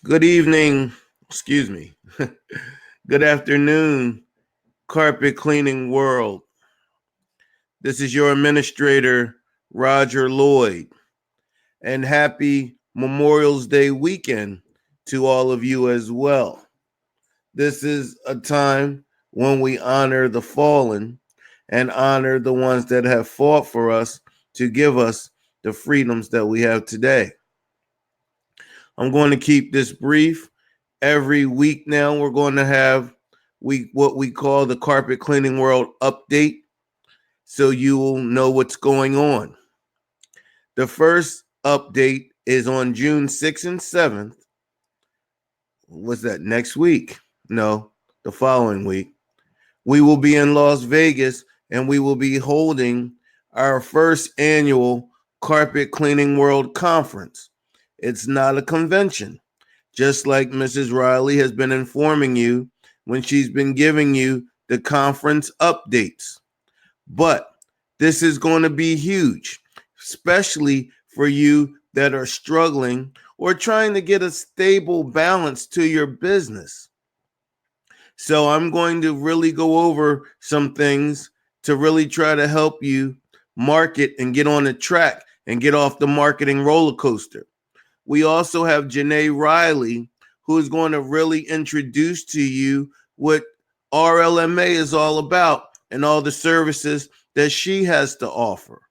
Good evening, excuse me. Good afternoon, carpet cleaning world. This is your administrator, Roger Lloyd, and happy Memorial's Day weekend to all of you as well. This is a time when we honor the fallen and honor the ones that have fought for us to give us the freedoms that we have today. I'm going to keep this brief. Every week now, we're going to have what we call the Carpet Cleaning World Update, so you will know what's going on. The first update is on June 6th and 7th. What's that, next week? No, the following week. We will be in Las Vegas and we will be holding our first annual Carpet Cleaning World Conference. It's not a convention, just like Mrs. Riley has been informing you when she's been giving you the conference updates. But this is going to be huge, especially for you that are struggling or trying to get a stable balance to your business. So I'm going to really go over some things to really try to help you market and get on the track and get off the marketing roller coaster. We also have Janae Riley, who is going to really introduce to you what RLMA is all about and all the services that she has to offer.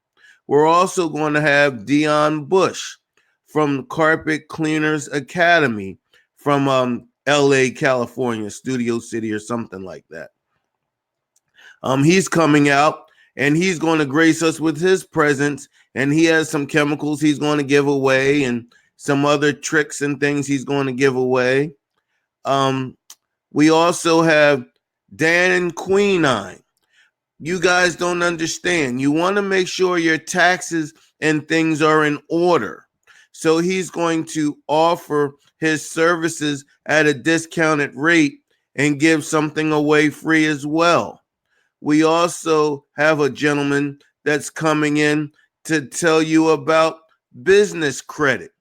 We're also going to have Dion Bush from Carpet Cleaners Academy from LA, California, Studio City or something like that. He's coming out and he's going to grace us with his presence, and he has some chemicals he's going to give away and some other tricks and things he's going to give away. We also have Dan Queenine. You guys don't understand. You want to make sure your taxes and things are in order. So he's going to offer his services at a discounted rate and give something away free as well. We also have a gentleman that's coming in to tell you about business credit.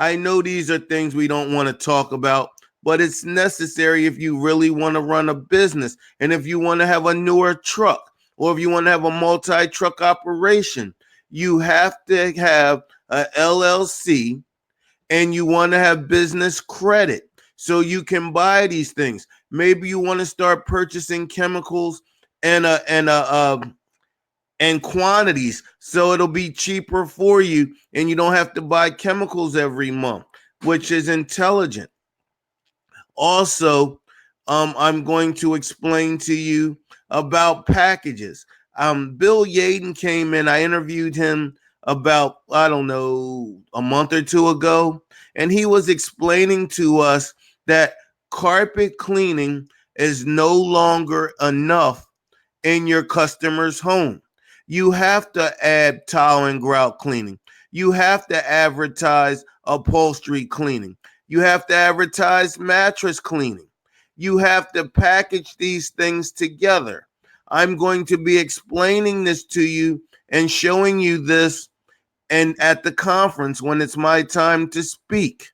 I know these are things we don't want to talk about, but it's necessary if you really want to run a business and if you want to have a newer truck or if you want to have a multi-truck operation. You have to have a LLC and you want to have business credit so you can buy these things. Maybe you want to start purchasing chemicals and quantities so it'll be cheaper for you and you don't have to buy chemicals every month, which is intelligent. Also, I'm going to explain to you about packages. Bill Yaden came in. I interviewed him about, I don't know, a month or two ago, and he was explaining to us that carpet cleaning is no longer enough in your customer's home. You have to add tile and grout cleaning. You have to advertise upholstery cleaning. You have to advertise mattress cleaning. You have to package these things together. I'm going to be explaining this to you and showing you this and at the conference when it's my time to speak.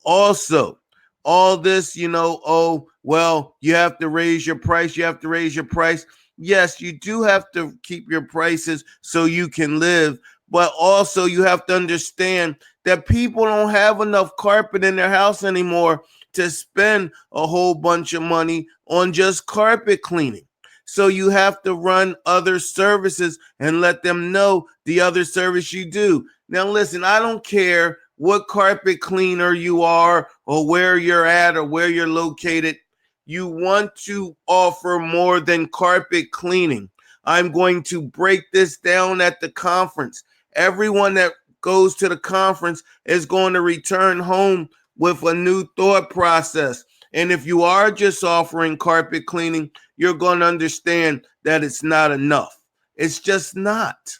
Also, all this, oh, well, you have to raise your price. You have to raise your price. Yes, you do have to keep your prices so you can live, but also you have to understand that people don't have enough carpet in their house anymore to spend a whole bunch of money on just carpet cleaning. So you have to run other services and let them know the other service you do. Now, listen, I don't care what carpet cleaner you are or where you're at or where you're located. You want to offer more than carpet cleaning. I'm going to break this down at the conference. Everyone that goes to the conference is going to return home with a new thought process. And if you are just offering carpet cleaning, you're going to understand that it's not enough. It's just not.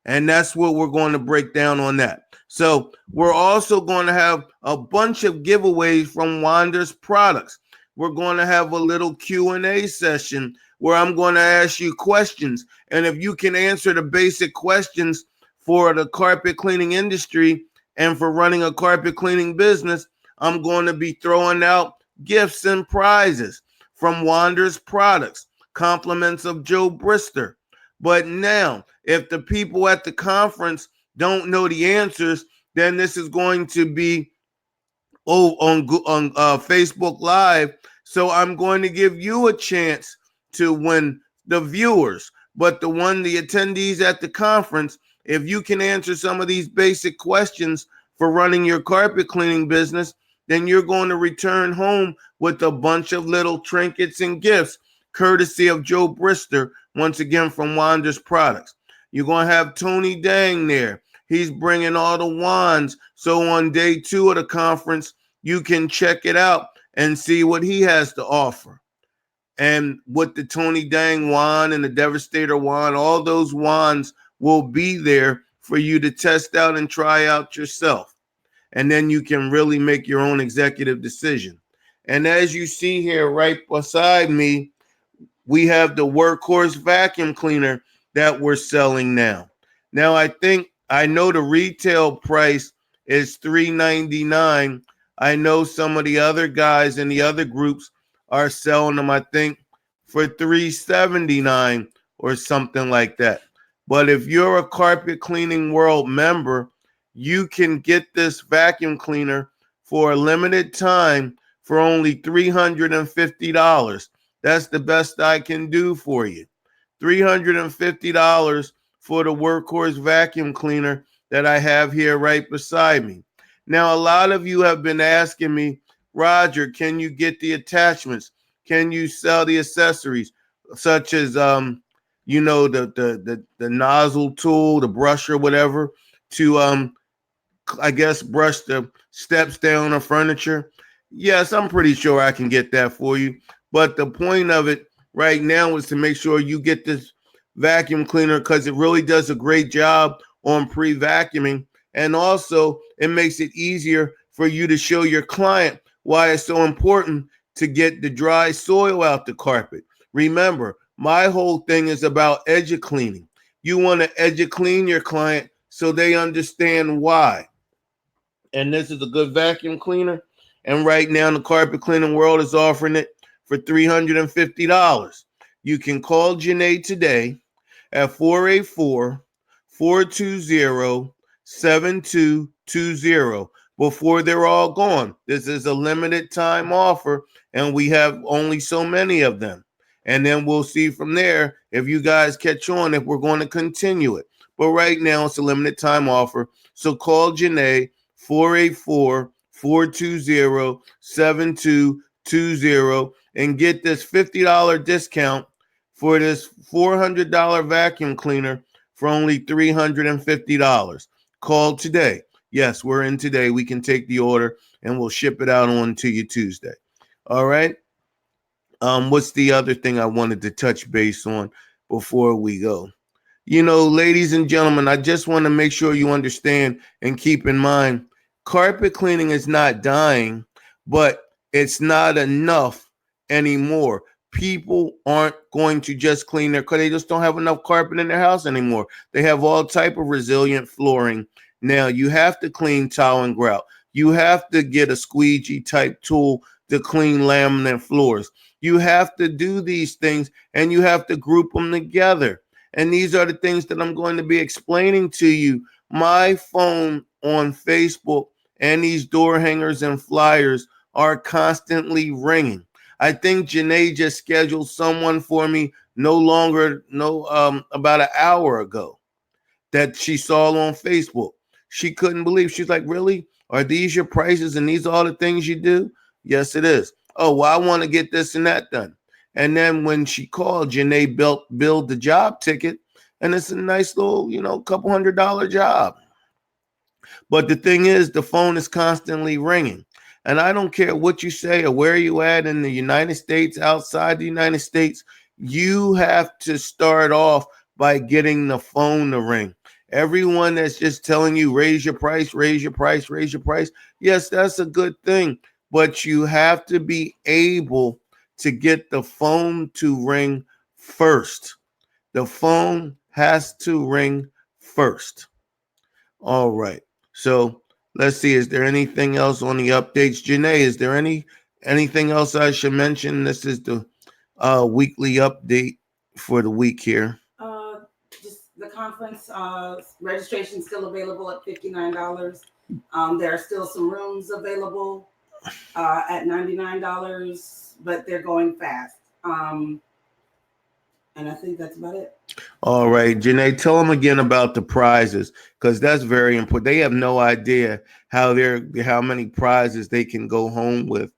And that's what we're going to break down on that. So we're also going to have a bunch of giveaways from Wander's products. We're going to have a little Q&A session where I'm going to ask you questions. And if you can answer the basic questions for the carpet cleaning industry And for running a carpet cleaning business, I'm going to be throwing out gifts and prizes from Wander's Products, compliments of Joe Brister. But now, if the people at the conference don't know the answers, then this is going to be on Facebook Live. So I'm going to give you a chance to win, the viewers. But the attendees at the conference, if you can answer some of these basic questions for running your carpet cleaning business, then you're going to return home with a bunch of little trinkets and gifts, courtesy of Joe Brister, once again from Wander's Products. You're going to have Tony Dang there. He's bringing all the wands. So on day 2 of the conference, you can check it out and see what he has to offer. And with the Tony Dang wand and the Devastator wand, all those wands will be there for you to test out and try out yourself. And then you can really make your own executive decision. And as you see here right beside me, we have the Workhorse vacuum cleaner that we're selling now. Now, I know the retail price is $399. I know some of the other guys in the other groups are selling them, I think, for $379 or something like that. But if you're a Carpet Cleaning World member, you can get this vacuum cleaner for a limited time for only $350. That's the best I can do for you. $350 for the Workhorse vacuum cleaner that I have here right beside me. Now, a lot of you have been asking me, Roger, can you get the attachments? Can you sell the accessories, such as the nozzle tool, the brush or whatever, to I guess brush the steps down or furniture? Yes, I'm pretty sure I can get that for you. But the point of it right now is to make sure you get this vacuum cleaner, because it really does a great job on pre-vacuuming. And also, it makes it easier for you to show your client why it's so important to get the dry soil out the carpet. Remember, my whole thing is about edu-cleaning. You want to edu-clean your client so they understand why. And this is a good vacuum cleaner. And right now, the Carpet Cleaning World is offering it for $350. You can call Janae today at 484-420-7220 before they're all gone. This is a limited time offer, and we have only so many of them. And then we'll see from there if you guys catch on, if we're going to continue it. But right now, it's a limited time offer. So call Janae, 484-420-7220, and get this $50 discount for this $400 vacuum cleaner for only $350. Call today. Yes, we're in today. We can take the order and we'll ship it out on to you Tuesday. All right. What's the other thing I wanted to touch base on before we go? Ladies and gentlemen, I just want to make sure you understand and keep in mind, carpet cleaning is not dying, but it's not enough anymore. People aren't going to just clean their car. They just don't have enough carpet in their house anymore. They have all type of resilient flooring. Now you have to clean tile and grout. You have to get a squeegee type tool to clean laminate floors. You have to do these things and you have to group them together. And these are the things that I'm going to be explaining to you. My phone on Facebook and these door hangers and flyers are constantly ringing. I think Janae just scheduled someone for me about an hour ago that she saw on Facebook. She couldn't believe. She's like, really? Are these your prices and these are all the things you do? Yes, it is. Oh, well, I want to get this and that done. And then when she called, Janae billed the job ticket, and it's a nice little, couple $100 job. But the thing is, the phone is constantly ringing. And I don't care what you say or where you at in the United States, outside the United States, you have to start off by getting the phone to ring. Everyone that's just telling you, raise your price, raise your price, raise your price. Yes, that's a good thing. But you have to be able to get the phone to ring first. The phone has to ring first. All right. So Let's see. Is there anything else on the updates, Janae? Is there anything else I should mention? This is the weekly update for the week here. Just the conference registration still available at $59. There are still some rooms available at $99, but they're going fast. And I think that's about it. All right, Janae, tell them again about the prizes, because that's very important. They have no idea how many prizes they can go home with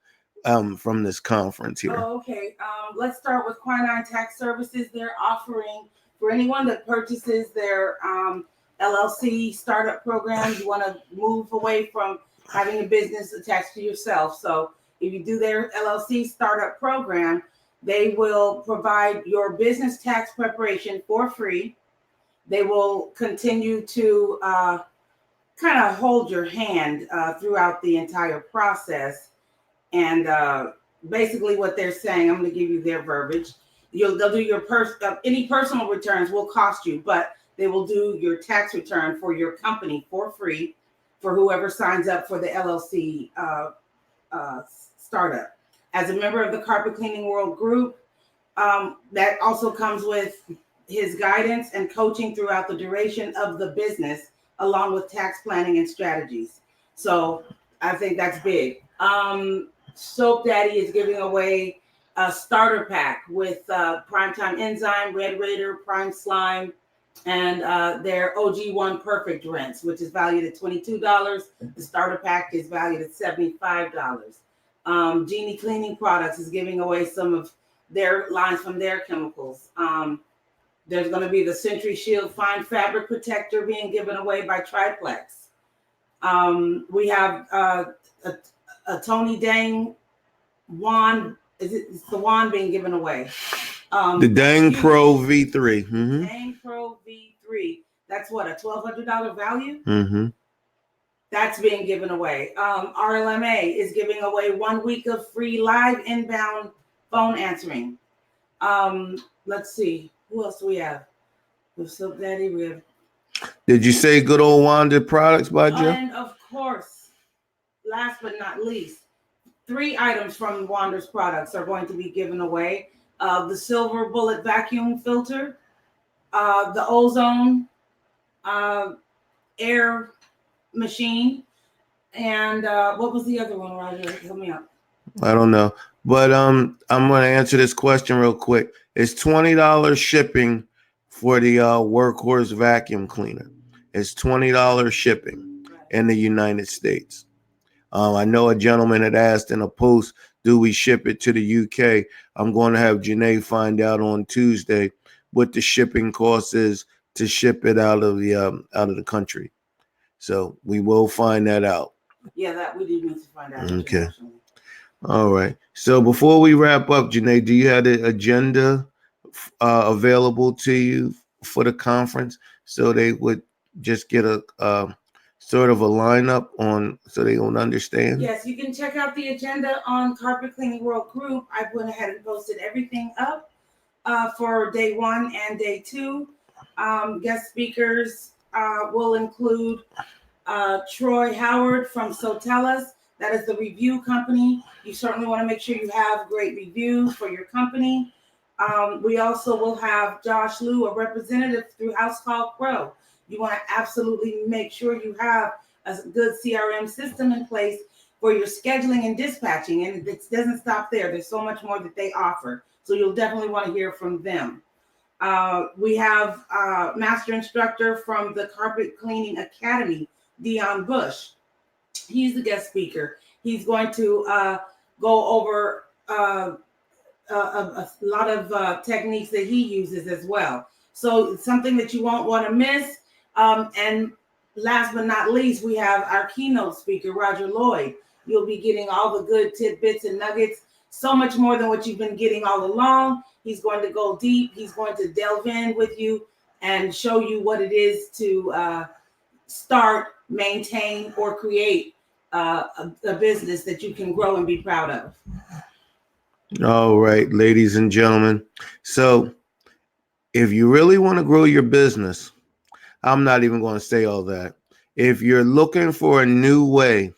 from this conference here. Oh, okay. Let's start with Quinine Tax Services. They're offering for anyone that purchases their LLC startup program. You want to move away from having a business attached to yourself. So if you do their LLC startup program, they will provide your business tax preparation for free. They will continue to kind of hold your hand throughout the entire process. And basically what they're saying, I'm going to give you their verbiage. They'll do your any personal returns will cost you, but they will do your tax return for your company for free for whoever signs up for the LLC startup. As a member of the Carpet Cleaning World Group, that also comes with his guidance and coaching throughout the duration of the business, along with tax planning and strategies. So I think that's big. Soap Daddy is giving away a starter pack with Primetime Enzyme, Red Raider, Prime Slime, and their OG1 Perfect Rinse, which is valued at $22. The starter pack is valued at $75. Genie Cleaning Products is giving away some of their lines from their chemicals. There's going to be the Century Shield Fine Fabric Protector being given away by Triplex. We have a Tony Dang wand. It's the wand being given away. The Dang Pro V3. Mm-hmm. Dang Pro V3. That's what, a $1,200 value? Mm-hmm. That's being given away. RLMA is giving away 1 week of free live inbound phone answering. Let's see. Who else do we have? With Soap Daddy, we have. Did you say good old Wanda products by Jeff? And of course, last but not least, 3 items from Wanda's products are going to be given away. The Silver Bullet Vacuum Filter, the Ozone Air Machine, and what was the other one, Roger? Help me out. I don't know. But I'm going to answer this question real quick. It's $20 shipping for the Workhorse vacuum cleaner. It's $20 shipping in the United States. I know a gentleman had asked in a post, do we ship it to the UK? I'm going to have Janae find out on Tuesday what the shipping cost is to ship it out of the country. So we will find that out. Yeah, that we do need to find out. Okay. All right. So before we wrap up, Janae, do you have the agenda available to you for the conference so they would just get a sort of a lineup on so they don't understand? Yes, you can check out the agenda on Carpet Cleaning World Group. I went ahead and posted everything up for day 1 and day 2. Guest speakers will include Troy Howard from Sotellus. That is the review company. You certainly want to make sure you have great reviews for your company. We also will have Josh Liu, a representative through House Call Pro. You want to absolutely make sure you have a good CRM system in place for your scheduling and dispatching. And it doesn't stop there. There's so much more that they offer. So you'll definitely want to hear from them. We have master instructor from the Carpet Cleaning Academy, Dion Bush. He's the guest speaker. He's going to go over a lot of techniques that he uses as well. So it's something that you won't want to miss. And last but not least, we have our keynote speaker, Roger Lloyd. You'll be getting all the good tidbits and nuggets, so much more than what you've been getting all along. He's going to go deep. He's going to delve in with you and show you what it is to start, maintain, or create a business that you can grow and be proud of. All right, ladies and gentlemen. So if you really want to grow your business, I'm not even going to say all that. If you're looking for a new way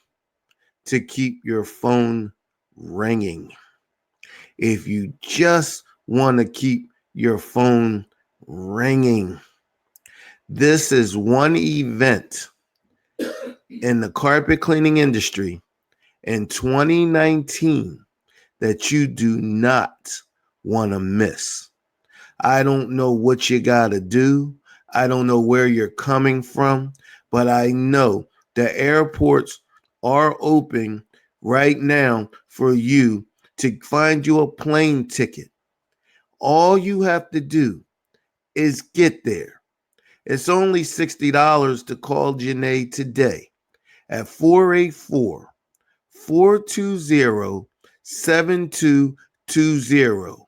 to keep your phone ringing, if you just want to keep your phone ringing, this is one event in the carpet cleaning industry in 2019 that you do not want to miss. I don't know what you got to do. I don't know where you're coming from, but I know the airports are open right now for you to find you a plane ticket. All you have to do is get there. It's only $60 to call Janae today at 484-420-7220.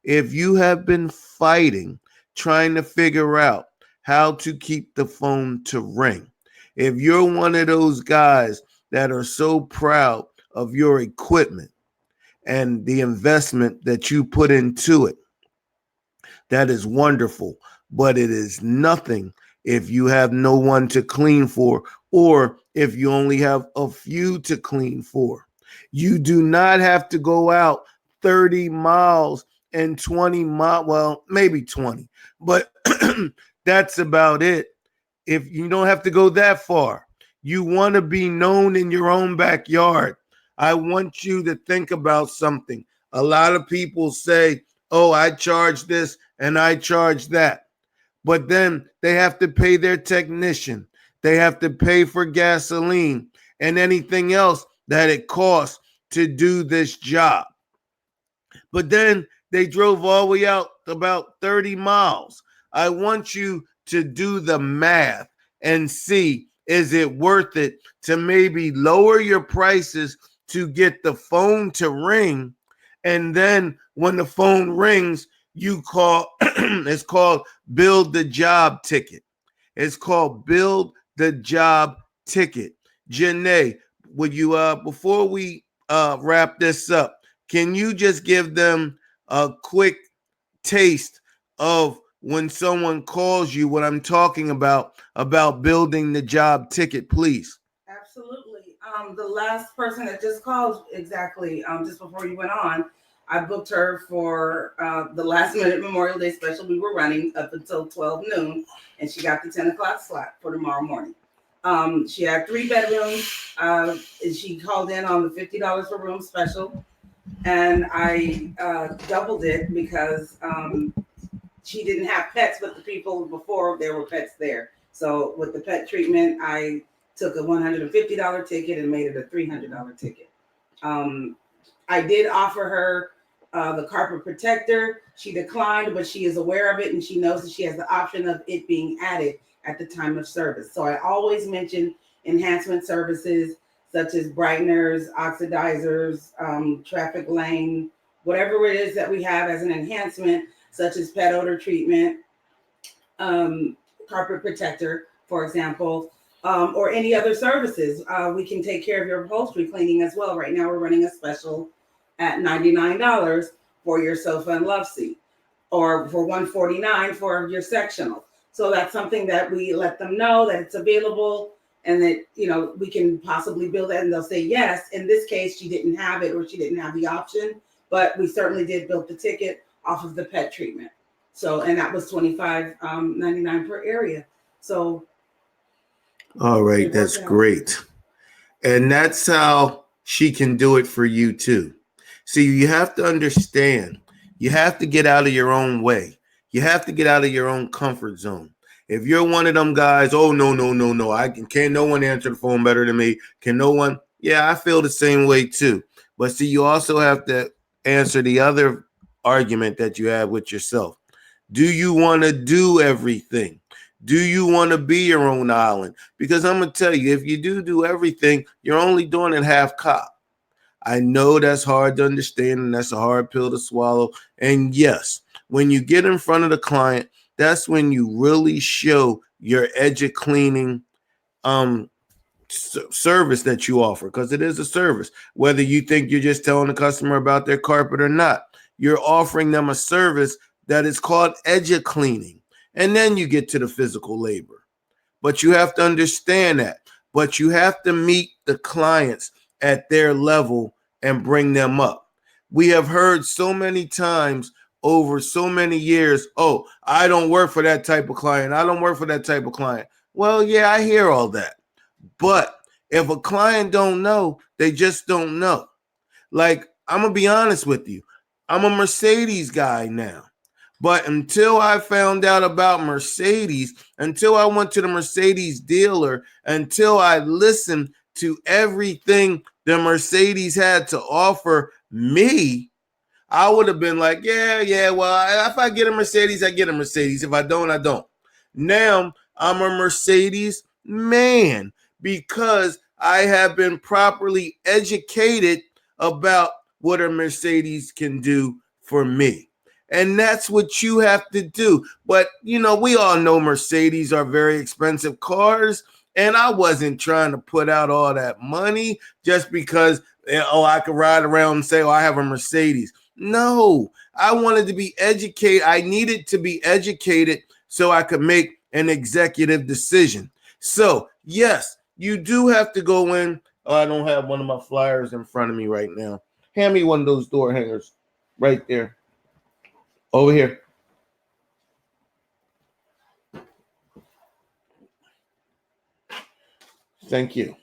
If you have been fighting, trying to figure out how to keep the phone to ring, if you're one of those guys that are so proud of your equipment and the investment that you put into it, that is wonderful, but it is nothing if you have no one to clean for, or if you only have a few to clean for. You do not have to go out 30 miles and 20 miles, well, maybe 20, but that's about it. If you don't have to go that far, you want to be known in your own backyard. I want you to think about something. A lot of people say, oh, I charge this and I charge that. But then they have to pay their technician. They have to pay for gasoline and anything else that it costs to do this job. But then they drove all the way out about 30 miles. I want you to do the math and see, is it worth it to maybe lower your prices to get the phone to ring? And then when the phone rings, you call, it's called Build the Job Ticket. It's called Build the Job Ticket. Janae, would you, before we wrap this up, can you just give them a quick taste of when someone calls you, what I'm talking about building the job ticket, please? Absolutely. The last person that just called, exactly, just before you went on, I booked her for the last minute Memorial Day special we were running up until 12 noon, and she got the 10 o'clock slot for tomorrow morning. She had 3 bedrooms. She called in on the $50 per room special, and I doubled it because she didn't have pets with the people before there were pets there. So with the pet treatment, I took a $150 ticket and made it a $300 ticket. I did offer her the carpet protector. She declined, but she is aware of it and she knows that she has the option of it being added at the time of service. So I always mention enhancement services such as brighteners, oxidizers, traffic lane, whatever it is that we have as an enhancement, such as pet odor treatment, carpet protector, for example, or any other services. We can take care of your upholstery cleaning as well. Right now we're running a special at $99 for your sofa and love seat, or for $149 for your sectional. So that's something that we let them know that it's available and that, you know, we can possibly build that, and they'll say yes. In this case, she didn't have it or she didn't have the option, but we certainly did build the ticket off of the pet treatment. So, and that was $25.99 per area. So. All right, that's great. And that's how she can do it for you too. See, you have to understand, you have to get out of your own way. You have to get out of your own comfort zone. If you're one of them guys, oh, no, can't no one answer the phone better than me. Can no one? Yeah, I feel the same way too. But see, you also have to answer the other argument that you have with yourself. Do you want to do everything? Do you want to be your own island? Because I'm going to tell you, if you do everything, you're only doing it half cop. I know that's hard to understand and that's a hard pill to swallow. And yes, when you get in front of the client, that's when you really show your EduCleaning service that you offer, because it is a service. Whether you think you're just telling the customer about their carpet or not, you're offering them a service that is called EduCleaning. And then you get to the physical labor. But you have to understand that. But you have to meet the clients at their level and bring them up. We have heard so many times over so many years, oh, I don't work for that type of client. I don't work for that type of client. Well, yeah, I hear all that. But if a client don't know, they just don't know. Like, I'm going to be honest with you. I'm a Mercedes guy now. But until I found out about Mercedes, until I went to the Mercedes dealer, until I listened to everything the Mercedes had to offer me, I would have been like, yeah, well, if I get a Mercedes, I get a Mercedes. If I don't, I don't. Now I'm a Mercedes man because I have been properly educated about what a Mercedes can do for me. And that's what you have to do. But, we all know Mercedes are very expensive cars. And I wasn't trying to put out all that money just because, I could ride around and say, I have a Mercedes. No, I wanted to be educated. I needed to be educated so I could make an executive decision. So, yes, you do have to go in. Oh, I don't have one of my flyers in front of me right now. Hand me one of those door hangers right there. Over here. Thank you.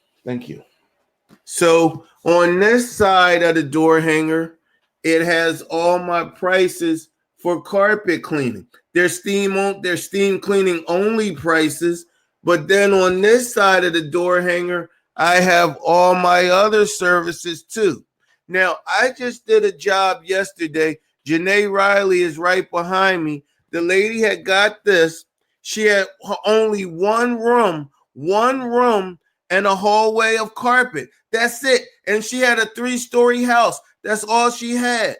So on this side of the door hanger, it has all my prices for carpet cleaning. There's steam cleaning only prices. But then on this side of the door hanger, I have all my other services too. Now, I just did a job yesterday. Janae Riley is right behind me. The lady had got this. She had only one room and a hallway of carpet. That's it. And she had a 3-story house. That's all she had.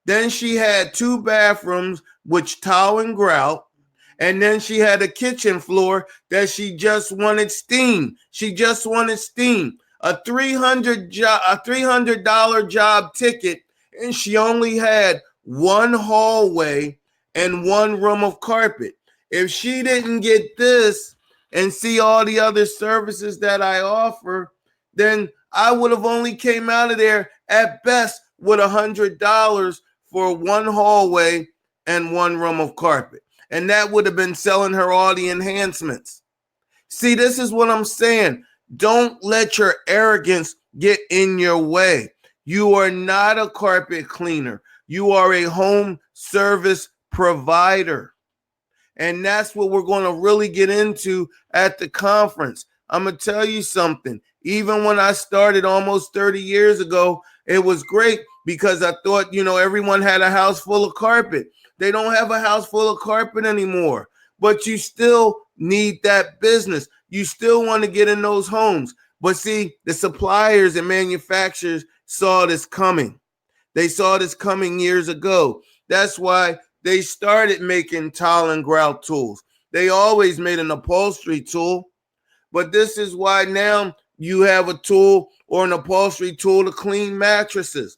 Then she had 2 bathrooms, which tile and grout. And then she had a kitchen floor that she just wanted steam. A $300 job ticket, and she only had 1 hallway and 1 room of carpet. If she didn't get this and see all the other services that I offer, then I would have only came out of there at best with $100 for 1 hallway and 1 room of carpet. And that would have been selling her all the enhancements. See, this is what I'm saying. Don't let your arrogance get in your way. You are not a carpet cleaner. You are a home service provider. And that's what we're going to really get into at the conference. I'm going to tell you something. Even when I started almost 30 years ago, it was great because I thought, everyone had a house full of carpet. They don't have a house full of carpet anymore, but you still need that business. You still want to get in those homes. But see, the suppliers and manufacturers saw this coming. They saw this coming years ago. That's why they started making tile and grout tools. They always made an upholstery tool, but this is why now you have a tool or an upholstery tool to clean mattresses.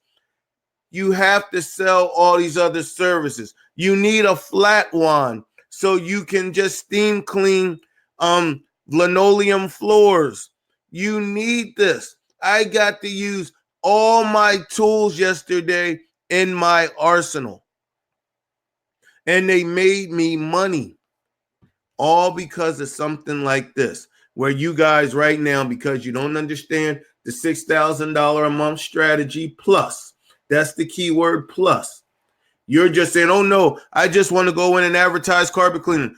You have to sell all these other services. You need a flat wand so you can just steam clean linoleum floors. You need this. I got to use all my tools yesterday in my arsenal. And they made me money. All because of something like this, where you guys right now, because you don't understand the $6,000 a month strategy plus. That's the key word, plus. You're just saying, oh no, I just want to go in and advertise carpet cleaning.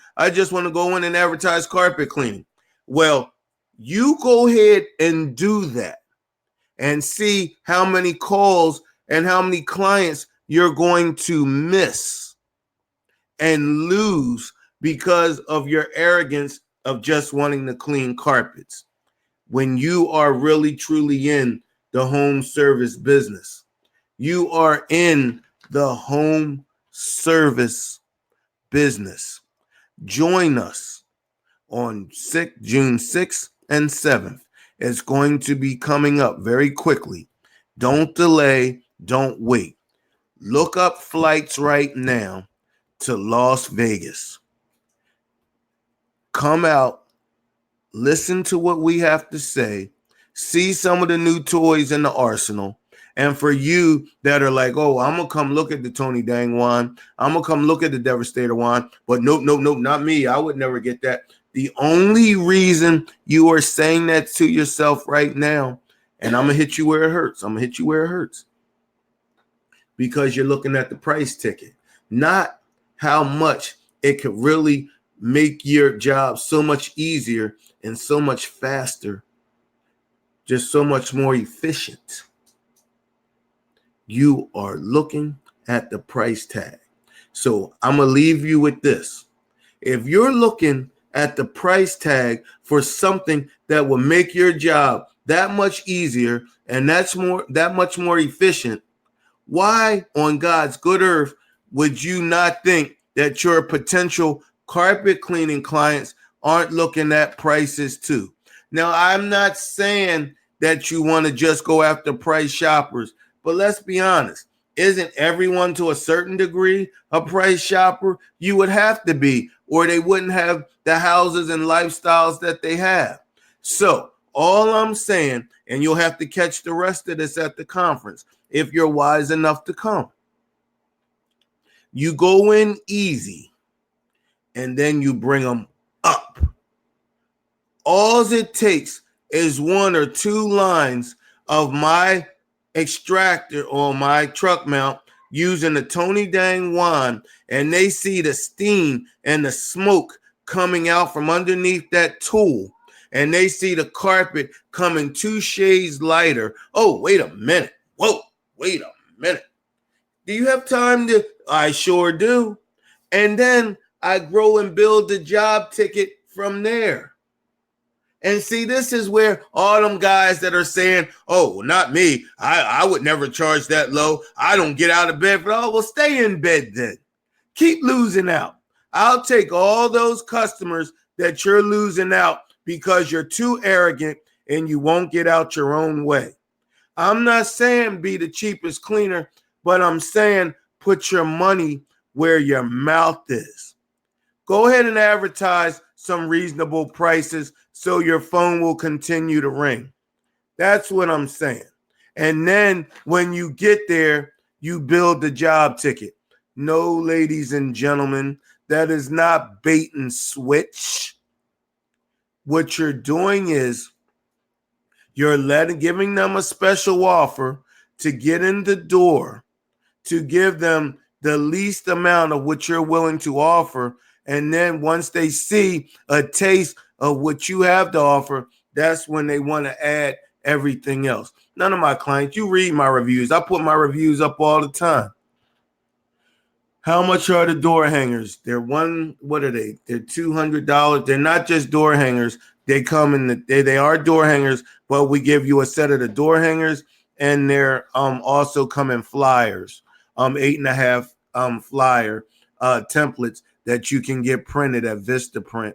Well, you go ahead and do that and see how many calls and how many clients you're going to miss and lose because of your arrogance of just wanting to clean carpets. When you are really, truly in the home service business. You are in the home service business. Join us on June 6th and 7th. It's going to be coming up very quickly. Don't delay. Don't wait. Look up flights right now to Las Vegas. Come out listen to what we have to say, see some of the new toys in the arsenal. And for you that are like, oh, I'm going to come look at the Tony Dang wand. I'm going to come look at the Devastator wand. But nope, not me. I would never get that. The only reason you are saying that to yourself right now, and I'm going to hit you where it hurts. Because you're looking at the price ticket, not how much it could really make your job so much easier and so much faster, just so much more efficient. You are looking at the price tag. So I'm going to leave you with this. If you're looking at the price tag for something that will make your job that much easier and that much more efficient, why on God's good earth would you not think that your potential carpet cleaning clients aren't looking at prices too? Now, I'm not saying that you want to just go after price shoppers, but let's be honest. Isn't everyone to a certain degree a price shopper? You would have to be, or they wouldn't have the houses and lifestyles that they have. So all I'm saying, and you'll have to catch the rest of this at the conference, if you're wise enough to come. You go in easy, and then you bring them up. All it takes is 1 or 2 lines of my extractor or my truck mount using the Tony Dang wand, and they see the steam and the smoke coming out from underneath that tool, and they see the carpet coming 2 shades lighter. Oh, wait a minute. Whoa. Wait a minute. Do you have time to? I sure do. And then I grow and build the job ticket from there. And see, this is where all them guys that are saying, oh, not me. I would never charge that low. I don't get out of bed. But, oh, well, stay in bed then. Keep losing out. I'll take all those customers that you're losing out because you're too arrogant and you won't get out your own way. I'm not saying be the cheapest cleaner, but I'm saying put your money where your mouth is. Go ahead and advertise some reasonable prices so your phone will continue to ring. That's what I'm saying. And then when you get there, you build the job ticket. No, ladies and gentlemen, that is not bait and switch. What you're doing is you're giving them a special offer to get in the door, to give them the least amount of what you're willing to offer. And then once they see a taste of what you have to offer, that's when they want to add everything else. None of my clients, you read my reviews. I put my reviews up all the time. How much are the door hangers? They're what are they? They're $200. They're not just door hangers. They come in they are door hangers, but we give you a set of the door hangers, and they're also come in flyers, 8.5 flyer templates that you can get printed at Vistaprint.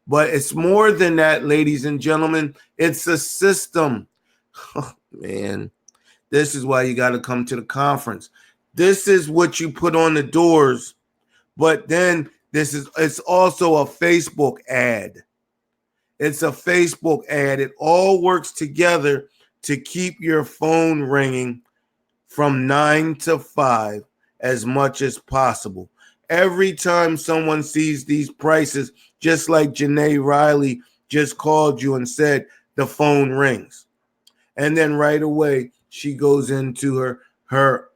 But it's more than that, ladies and gentlemen. It's a system. Oh, man, this is why you got to come to the conference. This is what you put on the doors, but then it's also a Facebook ad. It's a Facebook ad. It all works together to keep your phone ringing from 9 to 5 as much as possible. Every time someone sees these prices, just like Janae Riley just called you and said, the phone rings. And then right away, she goes into her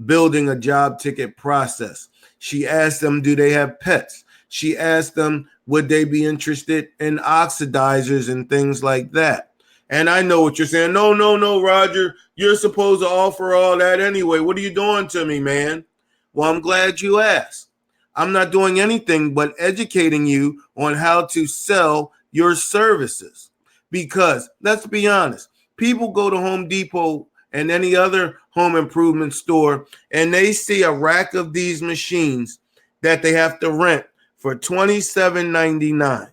building a job ticket process. She asked them, do they have pets? She asked them, would they be interested in oxidizers and things like that? And I know what you're saying. No, Roger, you're supposed to offer all that anyway. What are you doing to me, man? Well, I'm glad you asked. I'm not doing anything but educating you on how to sell your services. Because let's be honest, people go to Home Depot and any other home improvement store, and they see a rack of these machines that they have to rent for $27.99.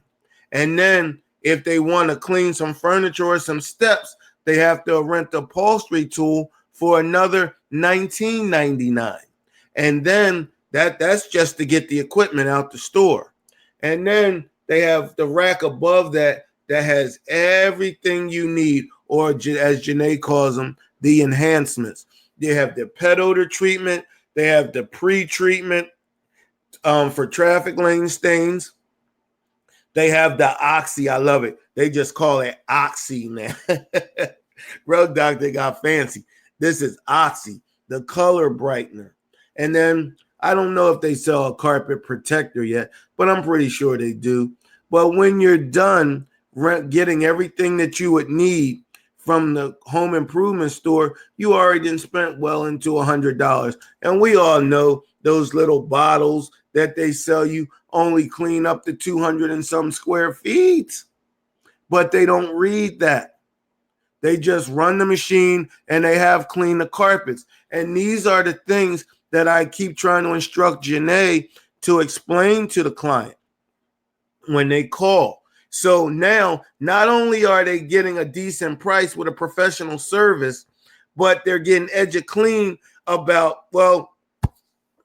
And then if they want to clean some furniture or some steps, they have to rent the upholstery tool for another $19.99. And then that's just to get the equipment out the store. And then They have the rack above that has everything you need, or as Janae calls them, the enhancements. They have the pet odor treatment. They have the pre-treatment for traffic lane stains. They have the Oxy. I love it. They just call it Oxy now. Road Doctor got fancy. This is Oxy, the color brightener. And then I don't know if they sell a carpet protector yet, but I'm pretty sure they do. But when you're done getting everything that you would need from the home improvement store, you already spent well into $100. And we all know those little bottles that they sell you only clean up to 200 and some square feet. But they don't read that. They just run the machine and they have cleaned the carpets. And these are the things that I keep trying to instruct Janae to explain to the client when they call. So now, not only are they getting a decent price with a professional service, but they're getting EduClean about, well,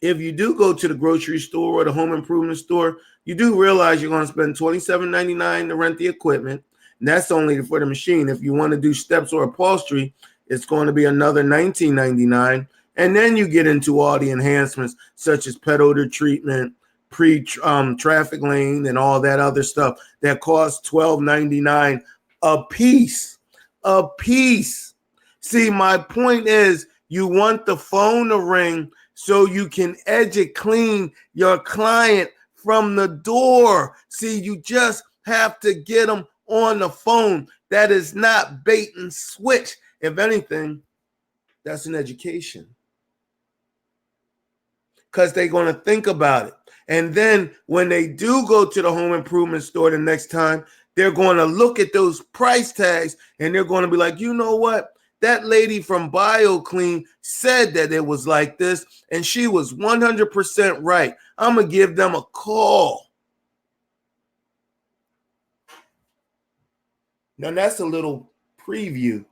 if you do go to the grocery store or the home improvement store, you do realize you're going to spend $27.99 to rent the equipment. And that's only for the machine. If you want to do steps or upholstery, it's going to be another $19.99. And then you get into all the enhancements such as pet odor treatment, traffic lane, and all that other stuff that costs $12.99 a piece. A piece. See, my point is you want the phone to ring so you can EduClean your client from the door. See, you just have to get them on the phone. That is not bait and switch. If anything, that's an education. Because they're going to think about it. And then when they do go to the home improvement store the next time, they're going to look at those price tags and they're going to be like, you know what? That lady from BioClean said that it was like this, and she was 100% right. I'm going to give them a call. Now, that's a little preview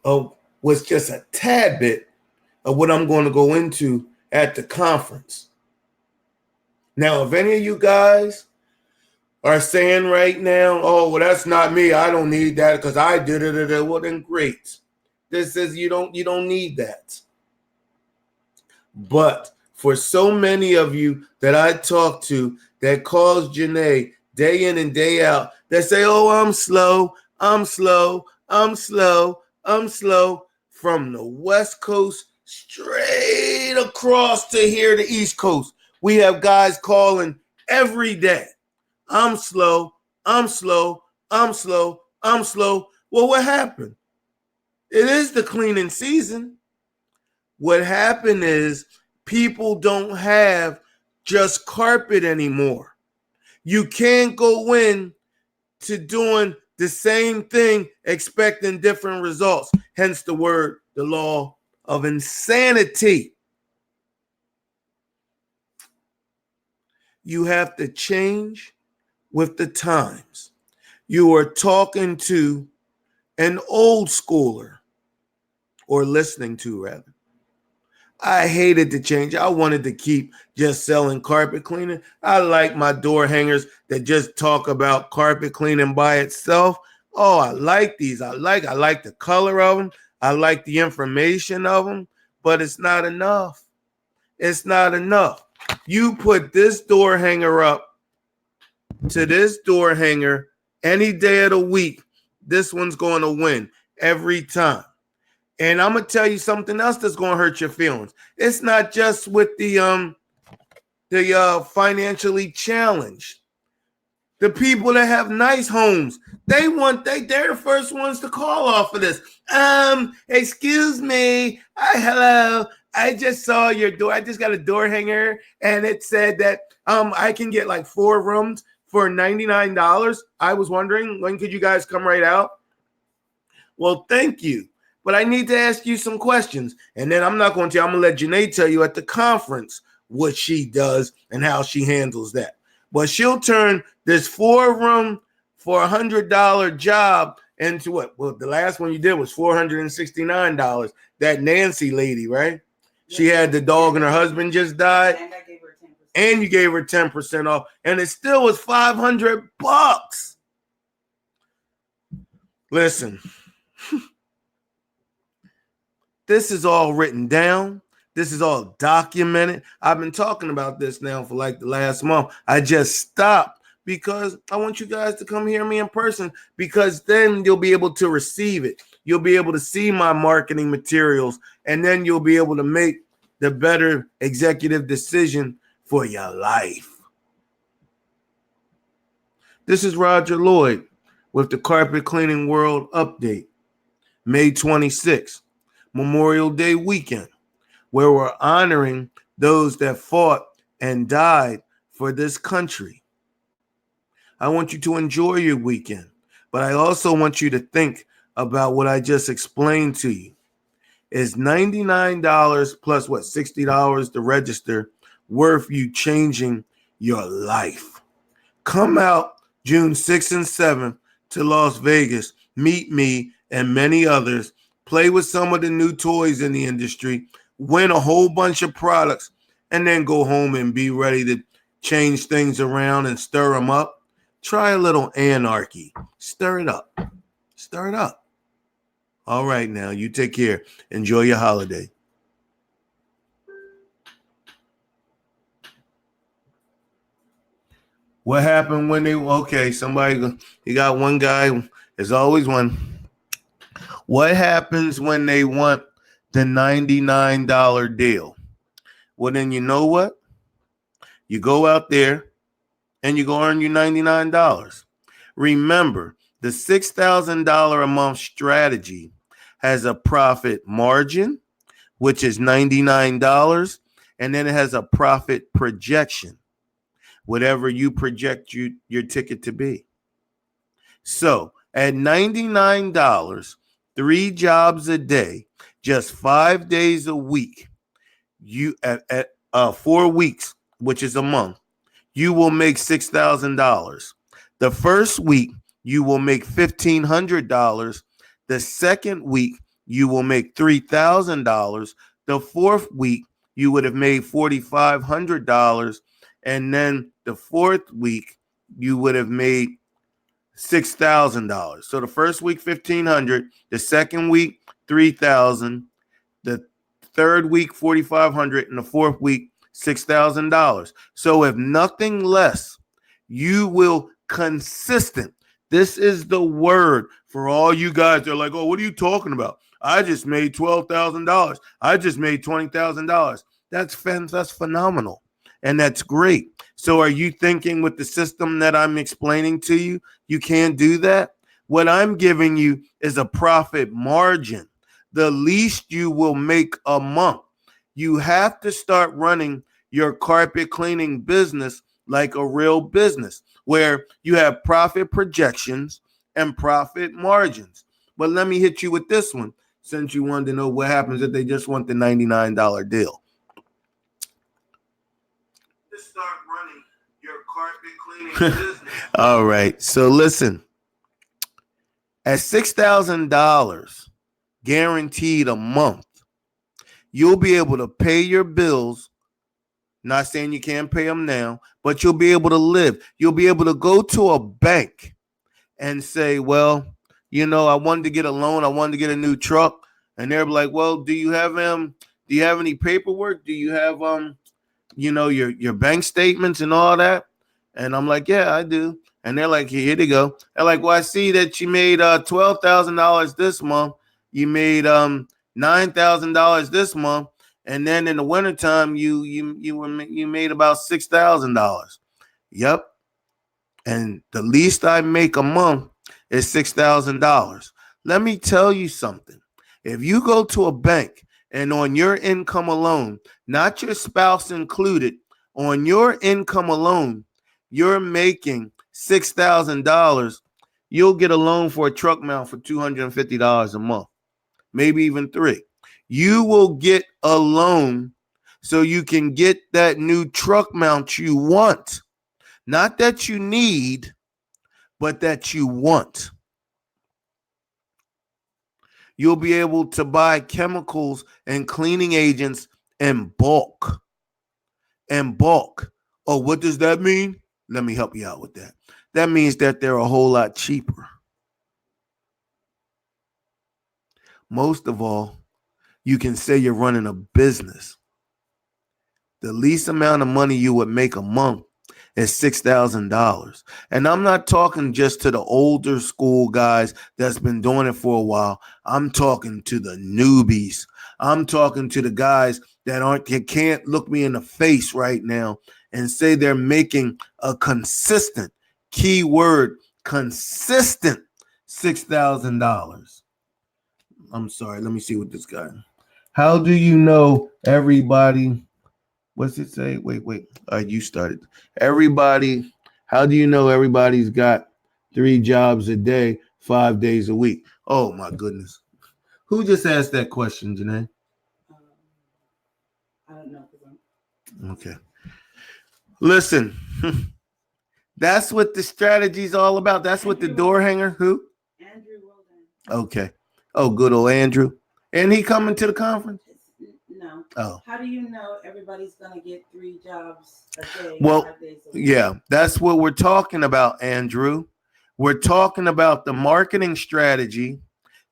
of what's just a tad bit of what I'm going to go into at the conference. Now, if any of you guys are saying right now, oh, well, that's not me, I don't need that because I did it, well, then great. This is you don't need that. But for so many of you that I talk to that calls Janae day in and day out, that say, oh, I'm slow from the West Coast straight across to here, the East Coast. We have guys calling every day. I'm slow. Well, what happened? It is the cleaning season. What happened is people don't have just carpet anymore. You can't go in to doing the same thing expecting different results. Hence the word, the law of insanity. You have to change with the times. You are talking to an old schooler, or listening to rather. I hated the change. I wanted to keep just selling carpet cleaning. I like my door hangers that just talk about carpet cleaning by itself. Oh, I like these. I like the color of them. I like the information of them, but it's not enough. It's not enough. You put this door hanger up to this door hanger any day of the week, this one's going to win every time. And I'm going to tell you something else that's going to hurt your feelings. It's not just with the financially challenged. The people that have nice homes, they're the first ones to call off of this. Excuse me. Hello. I just saw your door. I just got a door hanger and it said that I can get like 4 rooms for $99. I was wondering, when could you guys come right out? Well, thank you. But I need to ask you some questions. And then I'm going to let Janae tell you at the conference what she does and how she handles that. But she'll turn this 4-room for $100 job into what? Well, the last one you did was $469. That Nancy lady, right? Yeah. She had the dog and her husband just died. and you gave her 10% off, and it still was $500. Listen, this is all written down. This is all documented. I've been talking about this now for like the last month. I just stopped because I want you guys to come hear me in person, because then you'll be able to receive it. You'll be able to see my marketing materials, and then you'll be able to make the better executive decision for your life. This is Roger Lloyd with the Carpet Cleaning World Update, May 26th, Memorial Day weekend, where we're honoring those that fought and died for this country. I want you to enjoy your weekend, but I also want you to think about what I just explained to you. Is $99 plus what, $60 to register worth you changing your life? Come out June 6th and 7th to Las Vegas. Meet me and many others. Play with some of the new toys in the industry. Win a whole bunch of products, and then go home and be ready to change things around and stir them up. Try a little anarchy. Stir it up. Stir it up. All right, now, you take care. Enjoy your holiday. What happened when they, okay, somebody, you got one guy, there's always one. What happens when they want the $99 deal? Well, then you know what? You go out there and you go earn your $99. Remember, the $6,000 a month strategy has a profit margin, which is $99, and then it has a profit projection, whatever you project your ticket to be. So at $99, 3 jobs a day, just 5 days a week, you at 4 weeks, which is a month, you will make $6,000. The first week, you will make $1,500. The second week, you will make $3,000. The fourth week, you would have made $4,500. And then the fourth week, you would have made $6,000. So the first week, $1,500. The second week, $3,000. The third week, $4,500. And the fourth week, $6,000. So if nothing less, you will consistent. This is the word for all you guys. They're like, oh, what are you talking about? I just made $12,000. I just made $20,000. That's phenomenal. And that's great. So are you thinking with the system that I'm explaining to you, you can't do that? What I'm giving you is a profit margin, the least you will make a month. You have to start running your carpet cleaning business like a real business, where you have profit projections and profit margins. But let me hit you with this one, since you wanted to know what happens if they just want the $99 deal. Just start running your carpet cleaning business. All right. So listen, at $6,000 guaranteed a month, you'll be able to pay your bills. Not saying you can't pay them now, but you'll be able to live. You'll be able to go to a bank and say, well, I wanted to get a loan. I wanted to get a new truck. And they're like, well, do you have any paperwork? Do you have, your bank statements and all that? And I'm like, yeah, I do. And they're like, here they go. They're like, well, I see that you made $12,000 this month. You made $9,000 this month. And then in the wintertime, you made about $6,000. Yep. And the least I make a month is $6,000. Let me tell you something. If you go to a bank and on your income alone, not your spouse included, on your income alone, you're making $6,000, you'll get a loan for a truck mount for $250 a month, maybe even $300. You will get a loan so you can get that new truck mount you want. Not that you need, but that you want. You'll be able to buy chemicals and cleaning agents in bulk. Oh, what does that mean? Let me help you out with that. That means that they're a whole lot cheaper. Most of all, you can say you're running a business. The least amount of money you would make a month is $6,000. And I'm not talking just to the older school guys that's been doing it for a while. I'm talking to the newbies. I'm talking to the guys that can't look me in the face right now and say they're making a consistent, keyword, consistent $6,000. I'm sorry. Let me see what this guy. How do you know everybody? What's it say? Wait. You started. Everybody. How do you know everybody's got 3 jobs a day, 5 days a week? Oh my goodness. Who just asked that question, Janae? I don't know. Okay. Listen, that's what the strategy's all about. That's what the door hanger. Who? Andrew Wilden. Okay. Oh, good old Andrew. And he coming to the conference? No. Oh. How do you know everybody's gonna get 3 jobs a day? Well, 5 days a week? yeah, that's what we're talking about, Andrew. We're talking about the marketing strategy,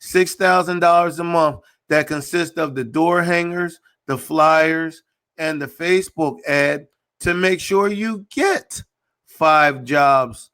$6,000 a month that consists of the door hangers, the flyers, and the Facebook ad to make sure you get 5 jobs.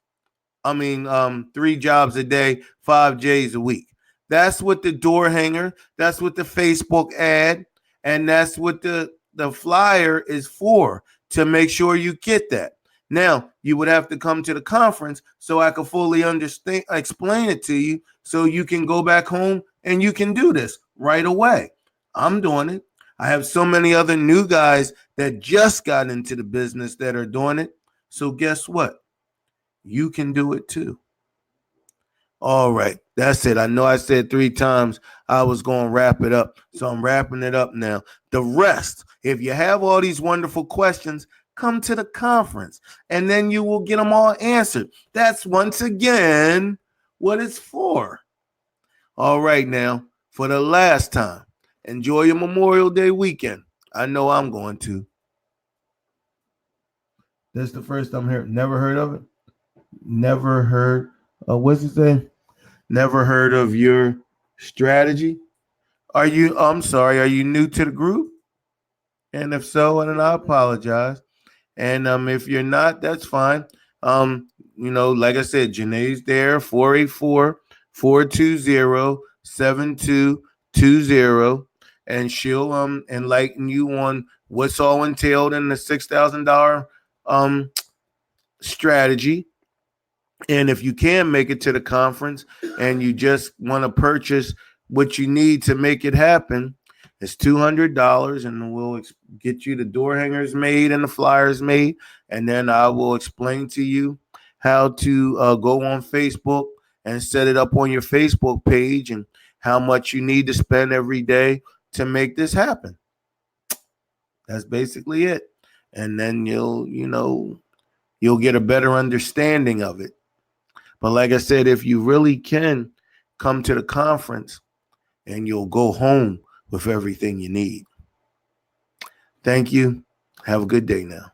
3 jobs a day, 5 days a week. That's what the door hanger, that's what the Facebook ad, and that's what the flyer is for, to make sure you get that. Now, you would have to come to the conference so I could fully explain it to you so you can go back home and you can do this right away. I'm doing it. I have so many other new guys that just got into the business that are doing it. So guess what? You can do it too. All right. That's it. I know I said 3 times I was going to wrap it up. So I'm wrapping it up now. The rest, if you have all these wonderful questions, come to the conference and then you will get them all answered. That's once again what it's for. All right. Now, for the last time, enjoy your Memorial Day weekend. I know I'm going to. That's the first time here. Never heard of it? Never heard. What's it say? Never heard of your strategy? I'm sorry, are you new to the group? And if so, then I apologize. And if you're not, that's fine. Like I said, Janae's there, 484-420-7220. And she'll enlighten you on what's all entailed in the $6,000 strategy. And if you can make it to the conference and you just want to purchase what you need to make it happen, it's $200, and we'll get you the door hangers made and the flyers made. And then I will explain to you how to go on Facebook and set it up on your Facebook page and how much you need to spend every day to make this happen. That's basically it. And then you'll get a better understanding of it. But like I said, if you really can, come to the conference and you'll go home with everything you need. Thank you. Have a good day now.